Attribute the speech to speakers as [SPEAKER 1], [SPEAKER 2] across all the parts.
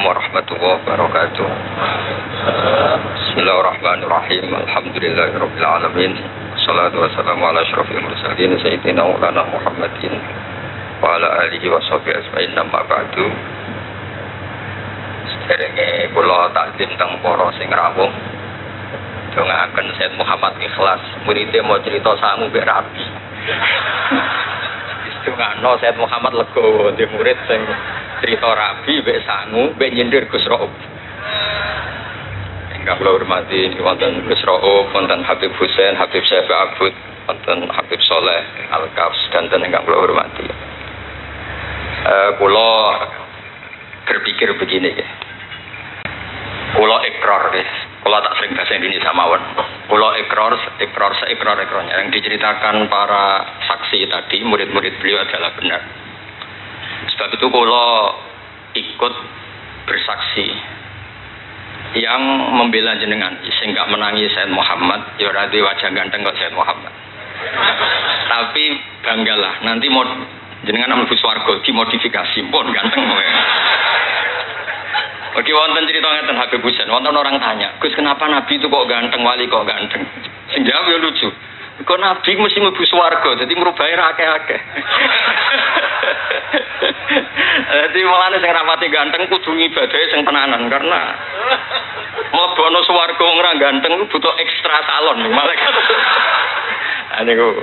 [SPEAKER 1] warahmatullahi wabarakatuh. Bismillahirrahmanirrahim. Alhamdulillahirabbil alamin. Wassalatu wassalamu ala asyrofil mursalin sayyidina Maulana Muhammadin wa ala alihi wa sahbihi ajmain. Amma ba'du. Sederenge kula takdim teng para sing rawuh. Dongaaken Sayyid Muhammad Ikhlas, muridé mau cerita sangu mbek rabi. Dongakno Sayyid Muhammad Legowo, di murid sing cerita rabi mbek sangu mbek nyindir Gus Rauf. Ingkang kula hormati wonten Gus Rauf, wonten Habib Husain, Habib Syafi Abud, wonten Habib Soleh Al-Kafs dan ingkang kula hormati. Kula berpikir begini ya. Kula ikrar ya. Kula tak sering bahasa Indonesia mawon. Kula ikrar yang diceritakan para saksi tadi, murid-murid beliau adalah benar. Sebab itu kula ikut bersaksi yang membela jenengan sing gak menangi Sayyid Muhammad, ya ora duwe wajah ganteng kok Sayyid Muhammad. Tapi banggalah nanti mau jenengan mlebu swarga dimodifikasi pun ganteng. Oke, wonten cerita ngeten Habib Husain, wonten orang tanya, Gus kenapa Nabi itu kok ganteng, wali kok ganteng? Sing jawab ya lucu. Kok Nabi mesti mlebu swarga, dadi ngrubahi ra akeh-akeh. Dadi mulane sing rapati ganteng kudu ngibadahe sing tenanan karena mlebono swarga ora ganteng butuh ekstra salon malaikat. Niku.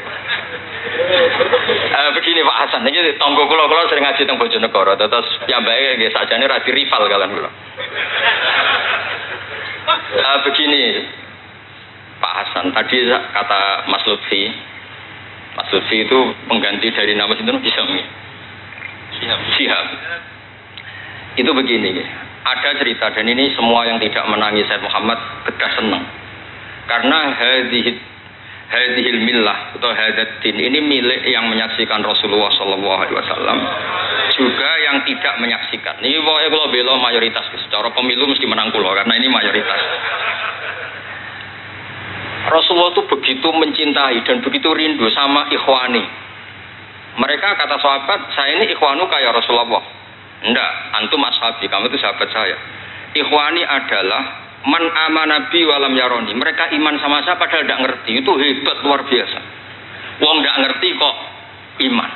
[SPEAKER 1] Begini Pak Hasan, ini tonggo kula sering ngaji teng Bojonegoro, terus piyambake nggih sakjane ra rival kalian kula. Begini Pak Hasan, tadi kata Mas Lutfi itu pengganti dari nama sinten Syihab. Itu begini, ada cerita dan ini semua yang tidak menangi Sayyid Muhammad bedah senang. Karena hadhil millah atau hadatin ini milik yang menyaksikan Rasulullah sallallahu alaihi wasallam juga yang tidak menyaksikan. Ini pokoke kula bela mayoritas, secara pemilu mesti menang kula karena ini mayoritas. Rasulullah itu begitu mencintai dan begitu rindu sama ikhwani. Mereka kata sahabat, saya ini ikhwanu kayak Rasulullah. Enggak, antum ashabi, kamu itu sahabat saya. Ikhwani adalah man amanabi walam yaroni. Mereka iman sama saya padahal tidak ngerti. Itu hebat luar biasa. Wong tidak ngerti kok iman.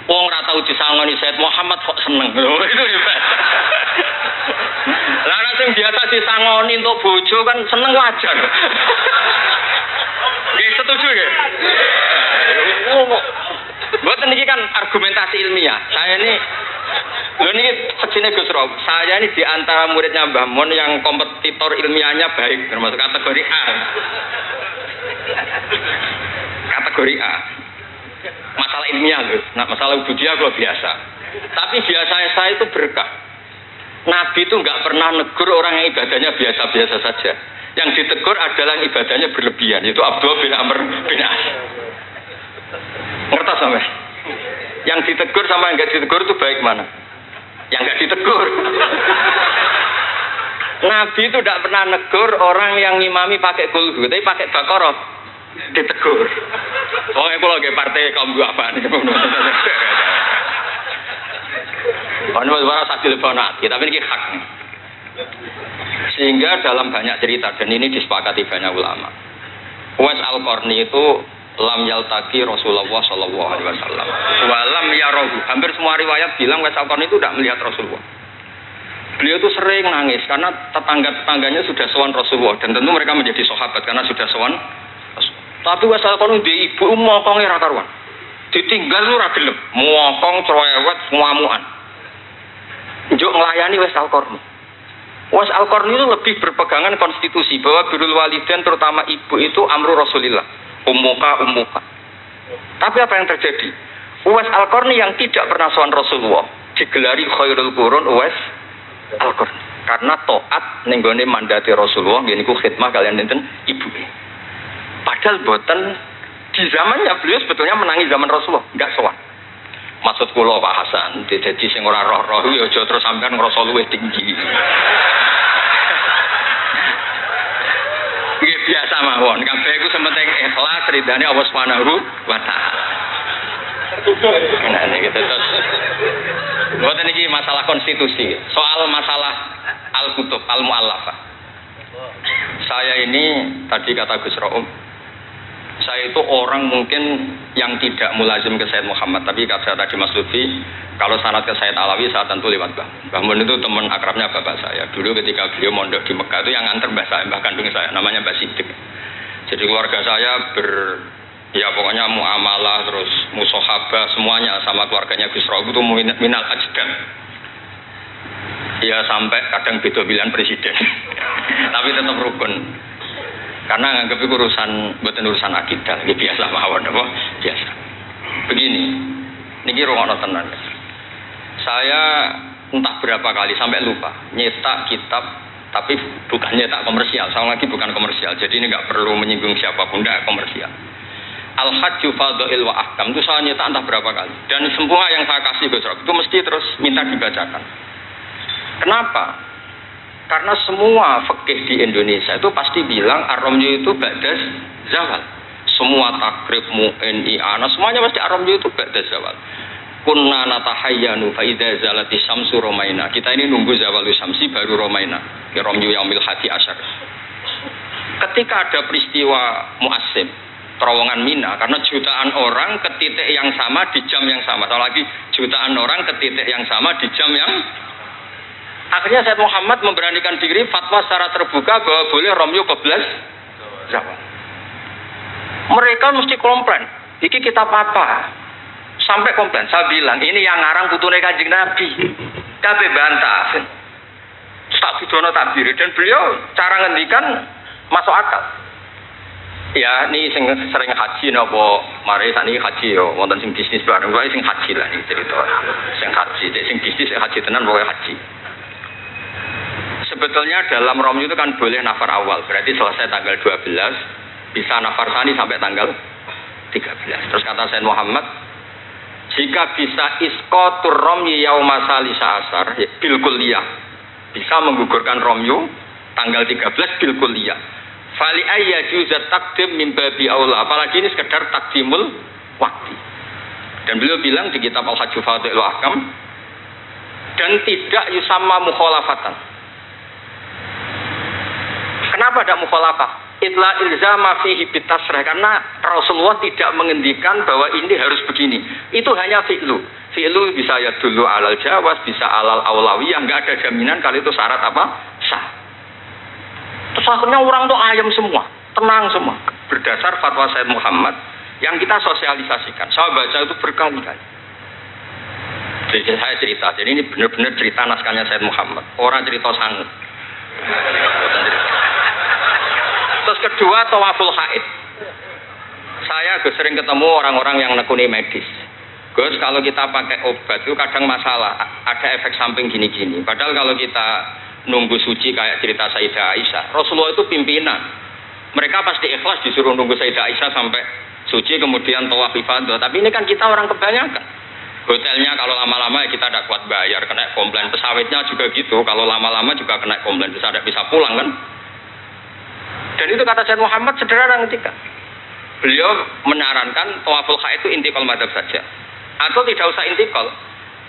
[SPEAKER 1] Wong ora tau disangoni Sayyid Muhammad kok seneng. Itu hebat. Lah nek sing biasa disangoni untuk bojo kan seneng wajar. Nggih setuju nggih? Mboten niki kan argumentasi ilmiah. Saya ini lho niki sejine Gus Rauf. Saya ini di antara muridnya Mbah Mun yang kompetitor ilmiahnya baik, termasuk kategori A. Kategori A. Masalah ilmiah lho. Nah, masalah ubudiyah kok biasa. Tapi biasanya saya itu berkah. Nabi itu enggak pernah negur orang yang ibadahnya biasa-biasa saja. Yang ditegur adalah yang ibadahnya berlebihan, yaitu Abdullah bin Amr bin As. Ngerti sampe? Yang ditegur sama yang enggak ditegur itu baik mana? Yang enggak ditegur. Nabi itu tidak pernah negur orang yang ngimami pakai kulhu, tapi pakai Baqarah ditegur. Pokoknya kalau lagi partai kaum apa nih? Ini suara sadil bonat, tapi ini hak. Sehingga dalam banyak cerita dan ini disepakati banyak ulama. Uwais Al-Qarni itu lam yaltaqi Rasulullah sallallahu alaihi wasallam. Walam yarahu. Hampir semua riwayat bilang Uwais Al-Qarni itu tidak melihat Rasulullah. Beliau itu sering nangis karena tetangga-tetangganya sudah sowan Rasulullah dan tentu mereka menjadi sahabat karena sudah sowan. Tapi Uwais Al-Qarni di ibu mokonge ra karuan. Ditinggal ora gelem, mokong cerewet ngamukan. Njuk nglayani Uwais Al-Qarni. Uwais Al-Qarni itu lebih berpegangan konstitusi bahwa birrul walidain terutama ibu itu amru Rasulillah. Ummuka. Tapi apa yang terjadi? Uwais Al-Qarni yang tidak pernah sowan Rasulullah digelari khairul qurun Uwais Al-Qarni karena taat ning gone mandate Rasulullah nggih niku khidmah kalian enten ibu. Padahal boten di zamannya beliau sebetulnya menangi zaman Rasulullah, enggak sowan. Maksud kula Pak Hasan, dadi sing ora roh-roh ya aja terus sampean ngrasa luwih tinggi. Nggih biasa mawon, kabeh iku sementing ikhlas ridane Allah Subhanahu wa taala. Nah niki terus. Mboten iki masalah konstitusi. Soal masalah al-kutub al-mu'allafah. Saya ini tadi kata Gus Raum, saya itu orang mungkin yang tidak mulazim ke Sayyid Muhammad, tapi kata tadi Mas Lutfi, kalau sanad ke Sayyid Alawi saya tentu lewat Mbah Mun itu teman akrabnya bapak saya. Dulu ketika beliau mondok di Mekah itu yang nganter mbah saya, mbah kandung saya, namanya Mbah Sidik. Jadi keluarga saya ya pokoknya muamalah terus musohabah semuanya sama keluarganya Gus Raum itu minal ajdam. Ya sampai kadang beda pilihan presiden, tapi tetap rukun. Karena nganggep itu bukan urusan akidah, ini biasa mawon apa? Biasa. Begini, niki rungokno tenan. Saya entah berapa kali sampai lupa nyetak kitab, tapi bukan nyetak komersial. Saya lagi bukan komersial, jadi ini nggak perlu menyinggung siapapun, nggak komersial. Al-Hajju Fadha'il wa Ahkam itu saya nyetak entah berapa kali. Dan semua yang saya kasih Gus Rob itu mesti terus minta dibacakan. Kenapa? Karena semua fikih di Indonesia itu pasti bilang ar-ramyu itu ba'das zawal. Semua takrib mu'in i'ana semuanya pasti ar-ramyu itu ba'das zawal. Kunna natahayyanu fa idza zalati syamsu romaina. Kita ini nunggu zawalu syamsi baru romaina. Ki ramyu yaumil hadi asyar. Ketika ada peristiwa mu'assim terowongan Mina, karena jutaan orang ke titik yang sama di jam yang sama. Atau lagi jutaan orang ke titik yang sama di jam yang akhirnya Sayyid Muhammad memberanikan diri fatwa secara terbuka bahwa boleh ramyu qoblas zawal. Mereka mesti komplain. Iki kitab apa? Sampai komplain. Saya bilang ini yang ngarang putune Kanjeng Nabi. Kabeh bantah. Tak bidono takbir dan beliau cara ngendikan masuk akal. Ya, ini sering haji napa mari sakniki haji yo wonten sing bisnis bareng wae sing haji lah iki cerita. Sing haji, sing bisnis haji tenan pokoke haji. Sebetulnya dalam ramyu itu kan boleh nafar awal, berarti selesai tanggal 12, bisa nafar sani sampai tanggal 13. Terus kata Sayyid Muhammad, jika bisa isqatur ramyi yauma salisa asar, ya bil kulliyah, bisa menggugurkan ramyu tanggal 13 bil kulliyah. Fali ayya juzat takdim min babi aula, apalagi ini sekedar takdimul waktu. Dan beliau bilang di kitab Al-Hajju Fadha'il wa Ahkam, dan tidak yusamma mukhalafatan. Kenapa ada mukhalafah? Itla ilzama fihi bitasrih, karena Rasulullah tidak mengendikan bahwa ini harus begini. Itu hanya fi'lu. Fi'lu bisa ya dulu alal jawaz, bisa alal aulawiyah, enggak ada jaminan kalau itu syarat apa? Sah. Terus akhirnya orang tuh ayam semua, tenang semua. Berdasar fatwa Sayyid Muhammad yang kita sosialisasikan. Saya baca itu berkali-kali. Jadi saya cerita, jadi ini benar-benar cerita naskahnya Sayyid Muhammad. Orang cerita sangut. Terus kedua, tawaful haid. Saya sering ketemu orang-orang yang nekuni medis. Gus, kalau kita pakai obat itu kadang masalah, ada efek samping gini-gini. Padahal kalau kita nunggu suci kayak cerita Sayyidah Aisyah, Rasulullah itu pimpinan. Mereka pasti ikhlas disuruh nunggu Sayyidah Aisyah sampai suci kemudian tawaf ifadah. Tapi ini kan kita orang kebanyakan. Hotelnya kalau lama-lama ya kita tidak kuat bayar, kena komplain. Pesawatnya juga gitu, kalau lama-lama juga kena komplain, tidak bisa pulang kan. Dan itu kata Sayyid Muhammad sederhana ketika beliau menyarankan tawaful haid itu intikal madhab saja, atau tidak usah intikal.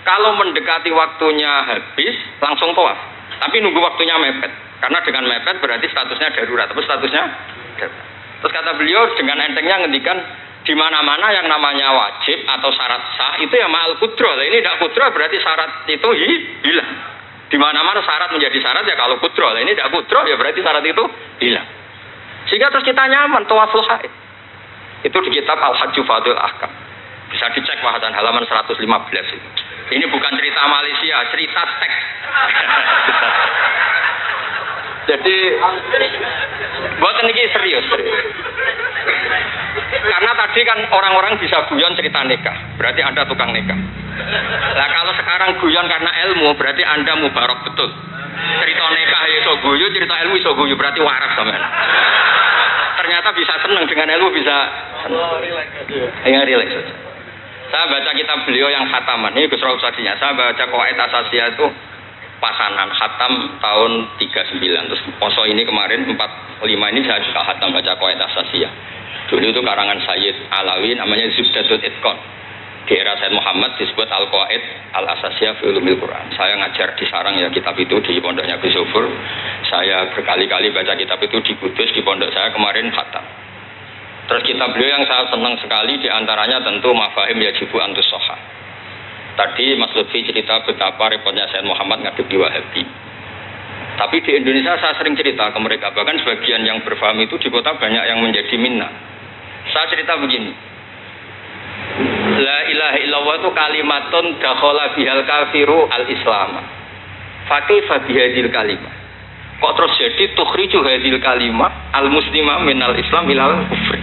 [SPEAKER 1] Kalau mendekati waktunya habis langsung tawaf, tapi nunggu waktunya mepet, karena dengan mepet berarti statusnya darurat, tapi statusnya darurat. Terus kata beliau dengan entengnya ngendikan di mana-mana yang namanya wajib atau syarat sah itu ya ma'al kudroh. Ini tidak kudroh berarti syarat itu hilang. Di mana-mana syarat menjadi syarat ya kalau kudroh. Ini tidak kudroh ya berarti syarat itu hilang. Sehingga terus kita nyaman tawaful haid. Itu di kitab Al-Hajju Fadha'il Ahkam. Bisa dicek bahasan halaman 115 itu. Ini bukan cerita Malaysia, cerita teks. Jadi buat ini serius. Karena tadi kan orang-orang bisa guyon cerita nikah, berarti Anda tukang nikah. Nah kalau sekarang guyon karena ilmu, berarti Anda mubarak betul. Cerita nikah iso guyu, cerita ilmu iso guyu, berarti waras sampean. Ternyata bisa senang dengan ilmu, bisa senang. Relax. Saya baca kitab beliau yang khataman, ini Gus Rauf Sadinya. Saya baca Qawaid Asasiyah itu pasanan khatam tahun 39. Terus poso ini kemarin 45 ini saya juga khatam baca Qawaid Asasiyah. Dulu itu karangan Sayyid Alawi namanya Zubdatul Itqan. di era Said Muhammad disebut Al-Qawaid Al-Asasiyah fi Ulumil Quran. Saya ngajar di Sarang ya kitab itu di pondoknya Gus Zufur. Saya berkali-kali baca kitab itu di Kudus di pondok saya kemarin khatam. Terus kitab beliau yang saya senang sekali diantaranya tentu Mafahim Yajibu Antus Soha. Tadi Mas Lutfi cerita betapa repotnya Said Muhammad ngadepi Wahabi. Tapi di Indonesia saya sering cerita ke mereka, bahkan sebagian yang berfaham itu di kota banyak yang menjadi minna. Saya cerita begini, la ilaha illallah itu kalimatun dakhala bihal kafiru al-islam. Fakaifa bihadil kalimah. Kok terus jadi tukhriju hadil kalimah al-muslimah minal islam ilal kufri.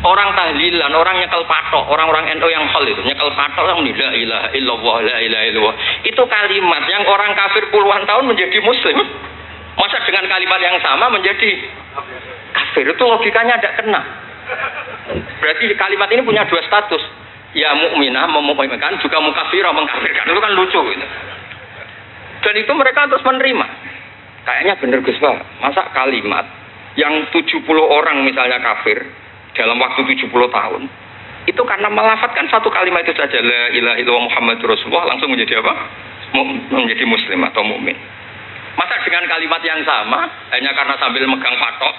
[SPEAKER 1] Orang tahlilan, orang nyekel patok, orang-orang NU yang hal itu nyekel patok yang la ilaha illallah, la ilaha illallah. Itu kalimat yang orang kafir puluhan tahun menjadi muslim. Masa dengan kalimat yang sama menjadi kafir? Itu logikanya tidak kena. Berarti kalimat ini punya dua status. Ya mukminah memukminkan, juga mukafirah mengkafirkan. Itu kan lucu gitu. Dan itu mereka terus menerima. Kayaknya benar Gus Pak. Masa kalimat yang 70 orang misalnya kafir dalam waktu 70 tahun itu karena melafatkan satu kalimat itu saja la ilaha illallah Muhammadur Rasulullah langsung menjadi apa? Menjadi muslim atau mukmin. Masa dengan kalimat yang sama hanya karena sambil megang patok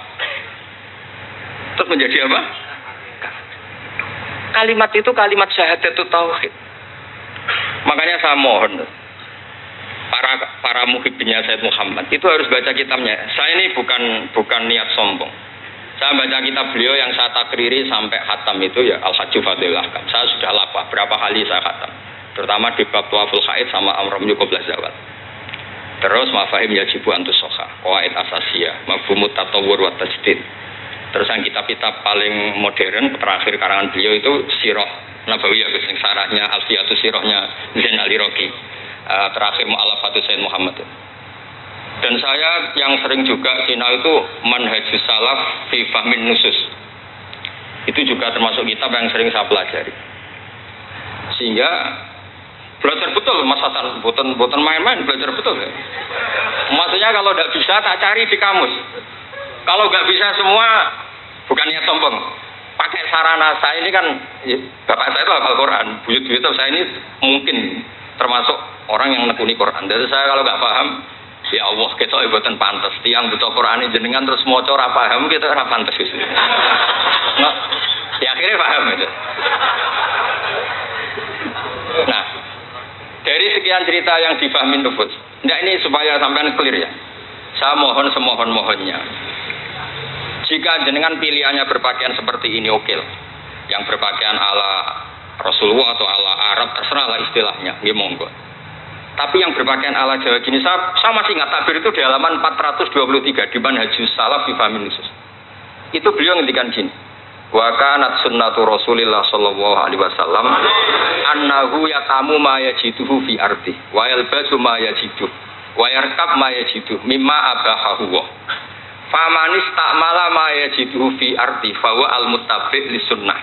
[SPEAKER 1] terus menjadi apa? Kalimat itu kalimat syahadatut tauhid. Makanya saya mohon para muhibbnya Said Muhammad itu harus baca kitabnya. Saya ini bukan niat sombong. Saya baca kitab beliau yang saya takriri sampai khatam itu ya Al-Hajju Fadhilul Ahkam. Saya sudah lapah berapa kali saya khatam. Terutama di bab Tuaful Haid sama Amram Yukublah Zawad. Terus Mafahim Yajibu Antus Soha, Qawaid Asasiyah, Mafhumut Tatawur wa Tajdid. Terus yang kitab-kitab paling modern terakhir karangan beliau itu Sirah Nabawiyah, yang sarahnya Alfiyatus Sirahnya Zain Al-Iraqi. Terakhir Mu'alafatus Said Muhammad. Dan saya yang sering juga sinau itu Manhajus Salaf fi Fahmin Nusus. Itu juga termasuk kitab yang sering saya pelajari. Sehingga belajar betul Mas Hasan, bukan main-main, belajar betul ya. Maksudnya kalau tidak bisa tak cari di kamus. Kalau nggak bisa semua bukannya sombong. Pakai sarana saya ini kan bapak saya itu hafal Quran, buyut-buyut saya ini mungkin termasuk orang yang nekuni Quran. Jadi saya kalau nggak paham, ya Allah kita ibadah pantas. Tiang butuh Quran ini jenengan terus mau ora paham kita ora pantas gitu. Nah, ya akhirnya paham itu. Nah, dari sekian cerita yang difahami nufus, nah ini supaya sampean clear ya. Saya mohon semohon-mohonnya. Jika jenengan pilihannya berpakaian seperti ini oke. Yang berpakaian ala Rasulullah atau ala Arab terserahlah istilahnya, nggih monggo. Tapi yang berpakaian ala Jawa gini, saya masih ingat takbir itu di halaman 423 di Manhajus Salaf fi Fahmin Nusus. Itu beliau ngendikan gini. Wa kanat sunnatu Rasulillah sallallahu alaihi wasallam annahu yatamu ma yajiduhu fi ardi wa yalbasu ma yajiduhu wa yarkab ma yajiduhu mimma abahahu wa famanis ta'mala ma yajiduhu fi ardi fa huwa al-muttabi' li sunnah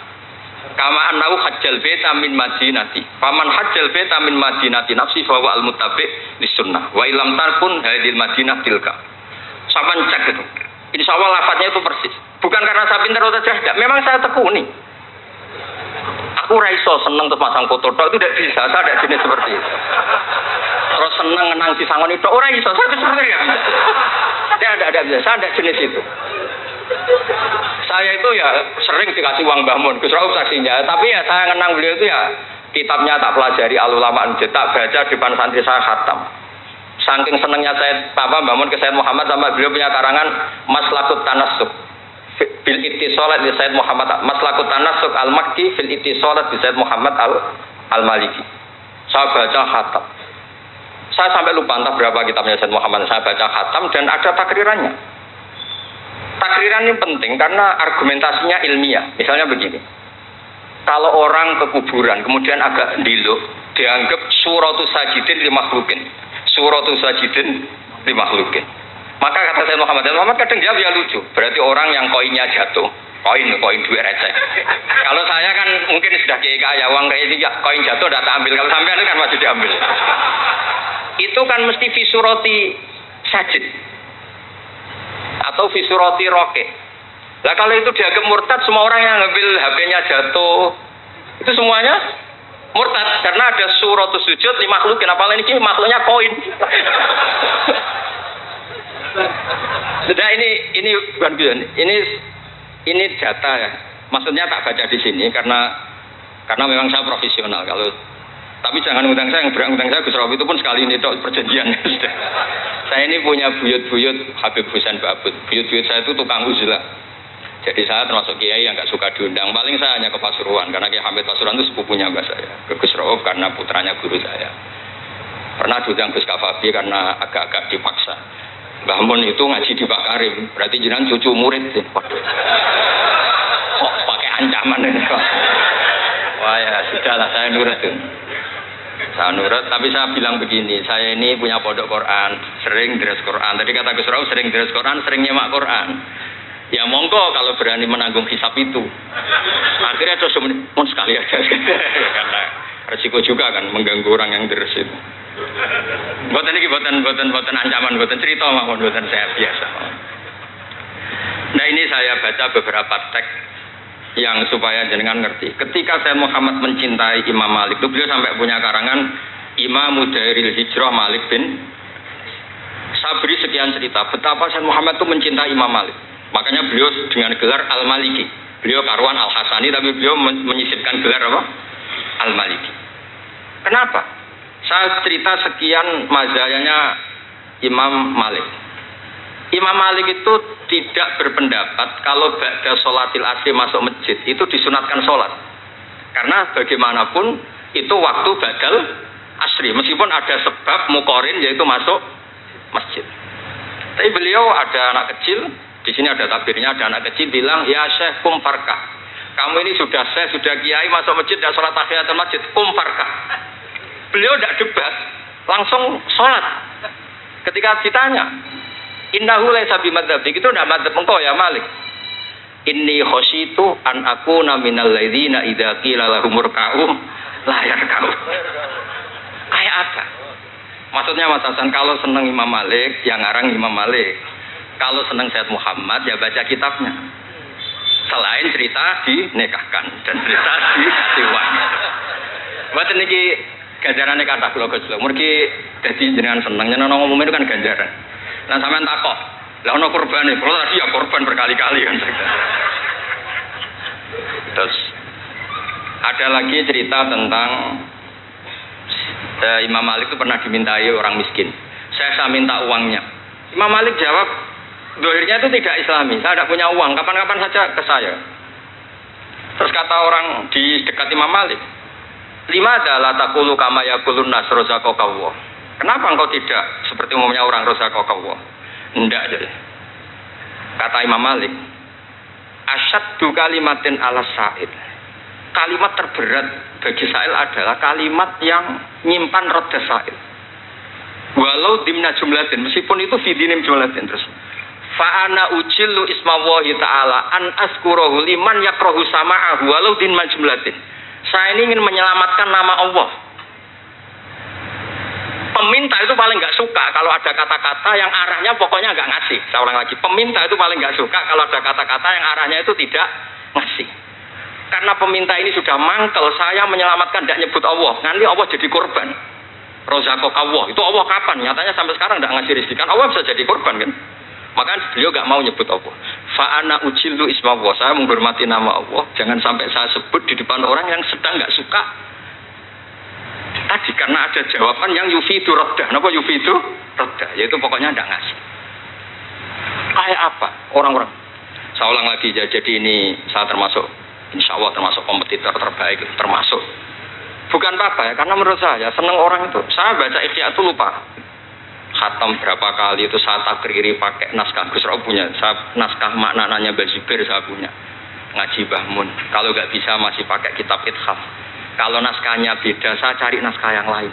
[SPEAKER 1] kama annahu hajjal baita min madinati faman hajjal baita min madinati nafsi fa huwa al-muttabi' li sunnah wa ilam tarkun hadil madinah tilka. Sampeyan cek itu. Insyaallah lafadznya itu persis. Bukan karena saya pintar atau cerdas, memang saya tekuni. Aku raiso seneng terus masang foto tok itu tidak bisa, saya tidak jenis seperti itu. Terus seneng ngenang si sangon itu, orang iso, saya itu seperti itu. Tidak bisa, saya tidak jenis itu. Saya itu ya sering dikasih uang Mbah Mun, Gus Rauf saksinya. Tapi ya saya ngenang beliau itu ya kitabnya tak pelajari Al-Ulama tak baca depan santri saya khatam. Saking senengnya saya Mbah Mun ke Said Muhammad sama beliau punya karangan Maslakut Tanassuk fil ittisalat di Said Muhammad Maslakut Tanassuk al-Makki fil ittisalat di Said Muhammad al-Maliki. Saya baca khatam. Saya sampai lupa entah berapa kitabnya Said Muhammad. Saya baca khatam dan ada takrirannya. Takriran ini penting karena argumentasinya ilmiah. Misalnya begini. Kalau orang ke kuburan kemudian agak diluk, dianggap suratus sajidin limakhlukin. Suratus sajidin limakhlukin. Maka kata Said Muhammad kadang jawab ya lucu. Berarti orang yang koinnya jatuh, koin duit receh. Kalau saya kan mungkin sudah kaya uang kayak ini koin jatuh tidak tak ambil. Kalau sampai itu kan masih diambil. Itu kan mesti fisuroti sajid atau fisuroti roke. Nah kalau itu dianggap murtad, semua orang yang ngambil HP-nya jatuh, itu semuanya Murtad karena ada suratus sujud li makhlukin, apalagi ini makhluknya koin. Nah ini bukan guyon, ini data ya. Maksudnya tak baca di sini karena memang saya profesional. Tapi jangan undang saya, yang berang undang saya Gus Rawi itu pun sekali ini perjanjian. Saya ini punya buyut-buyut Habib Husain Babut. Buyut-buyut saya itu tukang uzlah. Jadi saya termasuk kiai yang nggak suka diundang. Paling saya hanya ke Pasuruan karena Kiai Hamid Pasuruan itu sepupunya mbak saya. Ke Gus Rauf karena putranya guru saya. Pernah diundang Gus Kafabi karena agak-agak dipaksa. Mbah Mun itu ngaji di Pak Karim, berarti jenengan cucu murid. Waduh. Kok pakai ancaman ini Pak? Wah ya sudahlah, saya nurut tuh. Saya nurut, tapi saya bilang begini, saya ini punya pondok Quran, sering deres Quran. Tadi kata Gus Rauf sering deres Quran, sering nyemak Quran. Ya monggo kalau berani menanggung hisab itu. Akhirnya terus mau sekali aja. Karena resiko juga kan mengganggu orang yang deres itu. Buatan ini buatan ancaman, buatan cerita mawon, buatan saya biasa. Nah ini saya baca beberapa teks yang supaya jenengan ngerti. Ketika Sayyid Muhammad mencintai Imam Malik, itu beliau sampai punya karangan Imam Daril Hijrah Malik bin Sabri sekian cerita betapa Sayyid Muhammad itu mencintai Imam Malik. Makanya beliau dengan gelar Al-Maliki. Beliau karuan Al-Hasani tapi beliau menyisipkan gelar apa? Al-Maliki. Kenapa? Saya cerita sekian mazhayanya Imam Malik. Imam Malik itu tidak berpendapat kalau ba'da sholatil asri masuk masjid itu disunatkan sholat. Karena bagaimanapun itu waktu ba'dal asri. Meskipun ada sebab mukorin yaitu masuk masjid. Tapi beliau ada anak kecil, di sini ada tabirnya, ada anak kecil bilang, ya Syekh kum farkah. Kamu ini sudah Syekh, sudah kiai masuk masjid dan sholat tahiyatul masjid, kum farkah. Beliau tidak debat, langsung sholat. Ketika ditanya, innahu laisa bimadzhabik, itu tidak madzhab engkau ya Malik. Inni khosyitu an akuna minal ladzina idza qila lahum ruk'u la yarka'u. Kayak apa? Maksudnya Mas Hasan, kalau senang Imam Malik, yang ngarang Imam Malik. Kalau senang Sayyid Muhammad, ya baca kitabnya. Selain cerita dinikahkan dan cerita ditiwang. Buat ini ganjarannya kata kula Gus. Mergi dadi jenengan seneng nyeneng ngomong itu kan ganjaran. Lah sampean takok, lah ono kurbane, kula tadi ya korban berkali-kali kan. Terus ada lagi cerita tentang Imam Malik itu pernah dimintai orang miskin. Saya minta uangnya. Imam Malik jawab, dohirnya itu tidak Islami. Saya tidak punya uang. Kapan-kapan saja ke saya. Terus kata orang di dekat Imam Malik, lima adalah takulu kama yakulun nas rozaqallah. Kenapa engkau tidak seperti umumnya orang rozaqallah? Tidak jadi. Kata Imam Malik, asyaddu kalimatin ala sa'id. Kalimat terberat bagi sa'il adalah kalimat yang nyimpan roda sa'il. Walau dimna jumlatin, meskipun itu fidinim jumlatin terus. Fa'ana ujillu ismawahi ta'ala an askurahu liman yakrohu sama'ahu walau dimna jumlatin. Saya ini ingin menyelamatkan nama Allah. Peminta itu paling nggak suka kalau ada kata-kata yang arahnya pokoknya nggak ngasih. Saya ulang lagi, peminta itu paling nggak suka kalau ada kata-kata yang arahnya itu tidak ngasih. Karena peminta ini sudah mangkel, saya menyelamatkan tidak nyebut Allah. Nanti Allah jadi korban. Rozaqallah, itu Allah kapan? Nyatanya sampai sekarang tidak ngasih rezeki. Kan Allah bisa jadi korban kan? Makanya beliau nggak mau nyebut Allah. Fa'ana ujillu ismawah, saya menghormati nama Allah. Jangan sampai saya sebut di depan orang yang sedang nggak suka. Tadi karena ada jawaban yang yufidu radda. Kenapa yufidu radda? Yaitu pokoknya tidak ngasih. Kayak apa orang-orang? Saya ulang lagi, jadi ini saya termasuk, insya Allah termasuk kompetitor terbaik, termasuk. Bukan apa ya, karena menurut saya senang orang itu. Saya baca Ihya itu lupa. Khatam berapa kali itu saya takriri pakai naskah Gus Rauf punya. Saya naskah maknanya Bazubir saya punya. Ngaji Bahmun. Kalau nggak bisa masih pakai kitab Ithaf. Kalau naskahnya beda, saya cari naskah yang lain.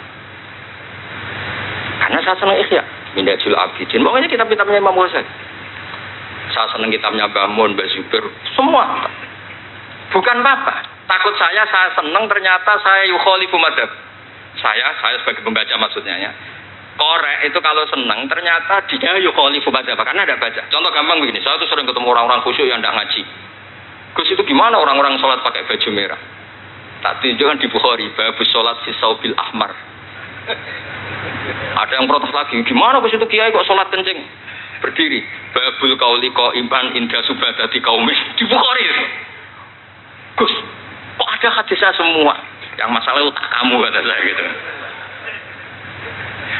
[SPEAKER 1] Karena saya senang Ihya. Minhajul Abidin. Pokoknya kitab-kitabnya Imam Ghazali. Saya senang kitabnya Bahmun, Bazubir, semua. Bukan apa. Takut saya senang ternyata saya yukhalifu madzhab. Saya sebagai pembaca maksudnya ya. Korek itu kalau senang ternyata dia yukhalifu madzhab karena tidak baca. Contoh gampang begini, saya tuh sering ketemu orang-orang khusyuk yang tidak ngaji. Gus itu gimana orang-orang sholat pakai baju merah? Tak tunjukkan di Bukhari, babus sholat fi saubil ahmar. Ada yang protes lagi, gimana ke situ kiai kok sholat kencing? Berdiri, babul qauli qaiman inda subadati qaumis di Bukhari. Gus, kok ada hadisnya semua? Yang masalah otak kamu kata saya gitu.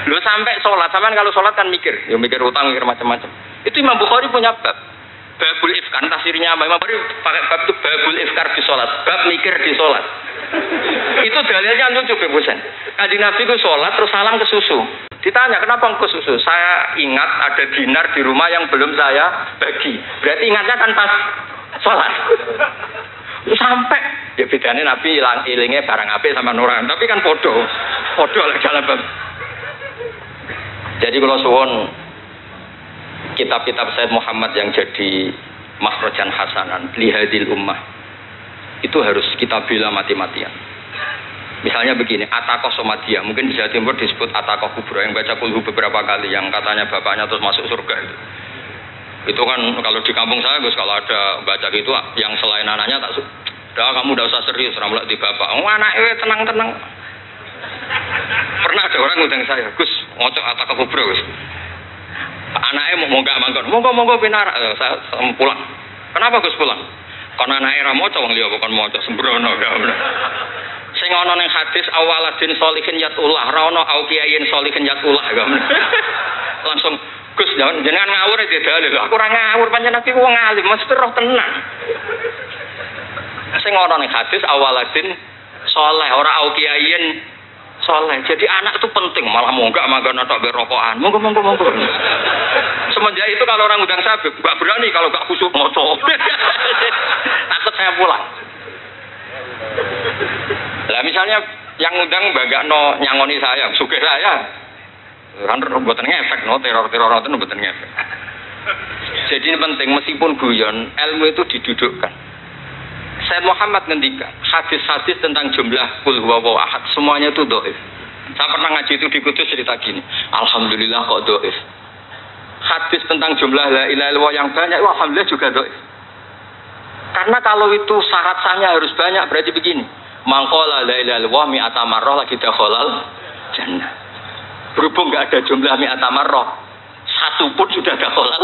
[SPEAKER 1] Lu sampai sholat, sampean kalau sholat kan mikir, ya mikir utang, mikir macam-macam. Itu Imam Bukhari punya bab. Babul ifkar, tafsirnya apa? Imam Bukhari pakai bab itu babul ifkar di sholat, bab mikir di sholat. Itu dalilnya lucu Bebusen. Kanjeng Nabi itu sholat terus salam ke susu. Ditanya kenapa ke susu? Saya ingat ada dinar di rumah yang belum saya bagi. Berarti ingatnya kan pas sholat. Sampai ya bedanya Nabi ilingnya barang apik sama nuran. Tapi kan podo lagi jalan bab. Jadi kalau suwon kitab-kitab Sayyid Muhammad yang jadi makhrajan hasanan lihadil ummah itu harus kita bela mati-matian. Misalnya begini, Atakoh Somadiyah, mungkin di Jawa Timur disebut Atakoh Kubro yang baca kulhu beberapa kali, yang katanya bapaknya terus masuk surga itu. Itu kan kalau di kampung saya Gus, kalau ada baca gitu yang selain anaknya tak dah kamu udah usah serius ramlak di bapak. Oh anaknya tenang-tenang. Pernah ada orang ngundang saya, Gus, ngocok Atakoh Kubro Gus. Anaknya mau nggak manggon, monggo pinar, saya pulang. Kenapa Gus pulang? Karena anaknya ra maca wong liya bukan maca sembrono gak. Sing ana ning hadis awaladin sholihin yatullah, ra ono au kiyayin sholihin yatullah gak. Langsung Gus jenengan ngawur iki dalil. Aku ora ngawur pancen aku wong alim, mesti roh tenang. Sing ana ning hadis awaladin saleh, ora au kiyayin saleh. Jadi anak itu penting, malah monggak manggon tok berokokan. Monggo. Semenjak itu kalau orang undang saya enggak berani kalau enggak khusyuk ngoco. Takut saya pulang. Lah misalnya yang undang banggakno nyangoni saya, sugih saya. Kan mboten ngefek no teror-teror itu mboten ngefek. Jadi ini penting meskipun guyon, ilmu itu didudukkan. Sayyid Muhammad ngendikan, hadis-hadis tentang jumlah kul huwallahu ahad semuanya itu dhaif. Saya pernah ngaji itu di Kudus cerita gini, alhamdulillah kok dhaif. Hadis tentang jumlah la ilaha illallah yang banyak, alhamdulillah juga dhaif. Karena kalau itu syarat sahnya harus banyak, berarti begini. Mangqala la ilaha illallah mi'ata marrah lagi dakhalal jannah. Berhubung enggak ada jumlah mi'ata marrah, satu pun sudah dakhalal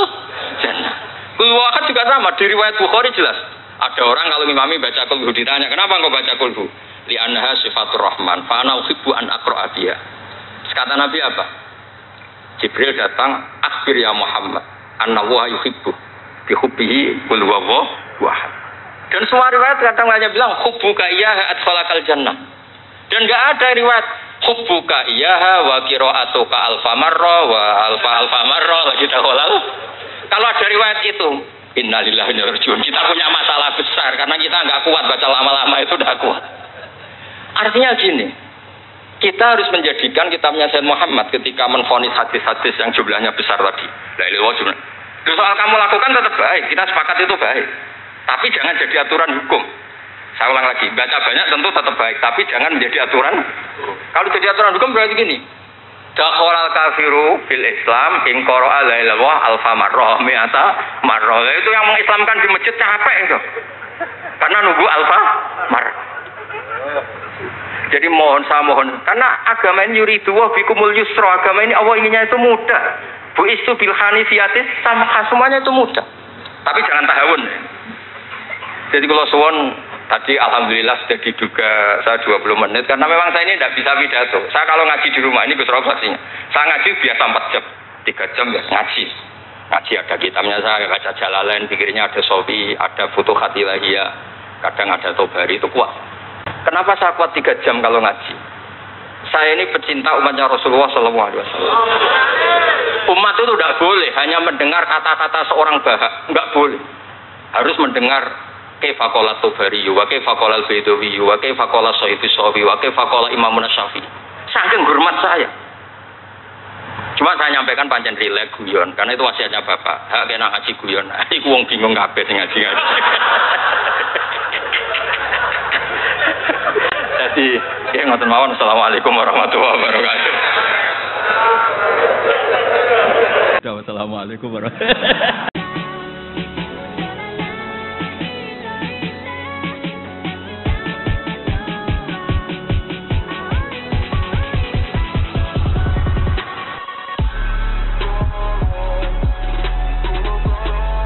[SPEAKER 1] jannah. Kul huwallahu juga sama, di riwayat Bukhari jelas. Ada orang kalau ngimami baca kulhu ditanya, kenapa engkau baca kulhu? Li anha sifatur rahman, fa ana uhibbu an aqra'a biha. Kata Nabi apa? Jibril datang, akhbir ya Muhammad, annallaha yuhibbu bi hubbihi qul huwallahu ahad. Dan semua riwayat kadang hanya bilang hubbuka iyyaha adkhalakal jannah. Dan enggak ada riwayat hubbuka iyyaha wa qira'atuka alfa marra wa alfa marra lagi dakhalal. Kalau ada riwayat itu innalillahi wa inna ilaihi raji'un. Kita punya masalah besar karena kita enggak kuat baca lama-lama itu enggak kuat. Artinya gini, kita harus menjadikan kitabnya Sayyid Muhammad ketika menvonis hadis-hadis yang jumlahnya besar tadi. La ilaha illallah. Soal kamu lakukan tetap baik, kita sepakat itu baik. Tapi jangan jadi aturan hukum. Saya ulang lagi, baca banyak tentu tetap baik, tapi jangan menjadi aturan. Kalau jadi aturan hukum berarti gini. Dakhalal kafiru fil Islam in qara'a la ilaha illallah alfa marrah mi'ata marrah. Itu yang mengislamkan di masjid capek itu. Karena nunggu alfa marrah. Jadi saya mohon karena agama ini yuridu wa bikumul yusra, agama ini Allah inginnya itu mudah. Bu istu bil hanifiyatis sama semuanya itu mudah. Tapi jangan tahawun. Jadi kalau suwon tadi alhamdulillah sudah diduga saya 20 menit karena memang saya ini tidak bisa pidato. Saya kalau ngaji di rumah ini Gus Rob saksinya. Saya ngaji biasa 4 jam, 3 jam ya ngaji. Ngaji ada kitabnya saya baca Jalalain, pikirnya ada Sofi, ada Futuhat Ilahiyah, kadang ada Tobari itu kuat. Kenapa saya kuat 3 jam kalau ngaji? Saya ini pecinta umatnya Rasulullah SAW. Umat itu tidak boleh hanya mendengar kata-kata seorang bahak, enggak boleh. Harus mendengar kaifa qala Tobari, wa kaifa qala Al-Baidawi, wa kaifa qala Syafi'i Shafi, wa kaifa qala Imam Syafi'i. Saking hormat saya. Cuma saya nyampaikan pancen rileks guyon karena itu wasiatnya Bapak. Hak kena ngaji guyon. Iku wong bingung kabeh sing ngaji-ngaji. Jadi, ya ngoten mawon. Assalamualaikum warahmatullahi wabarakatuh.
[SPEAKER 2] Assalamualaikum warahmatullahi wabarakatuh.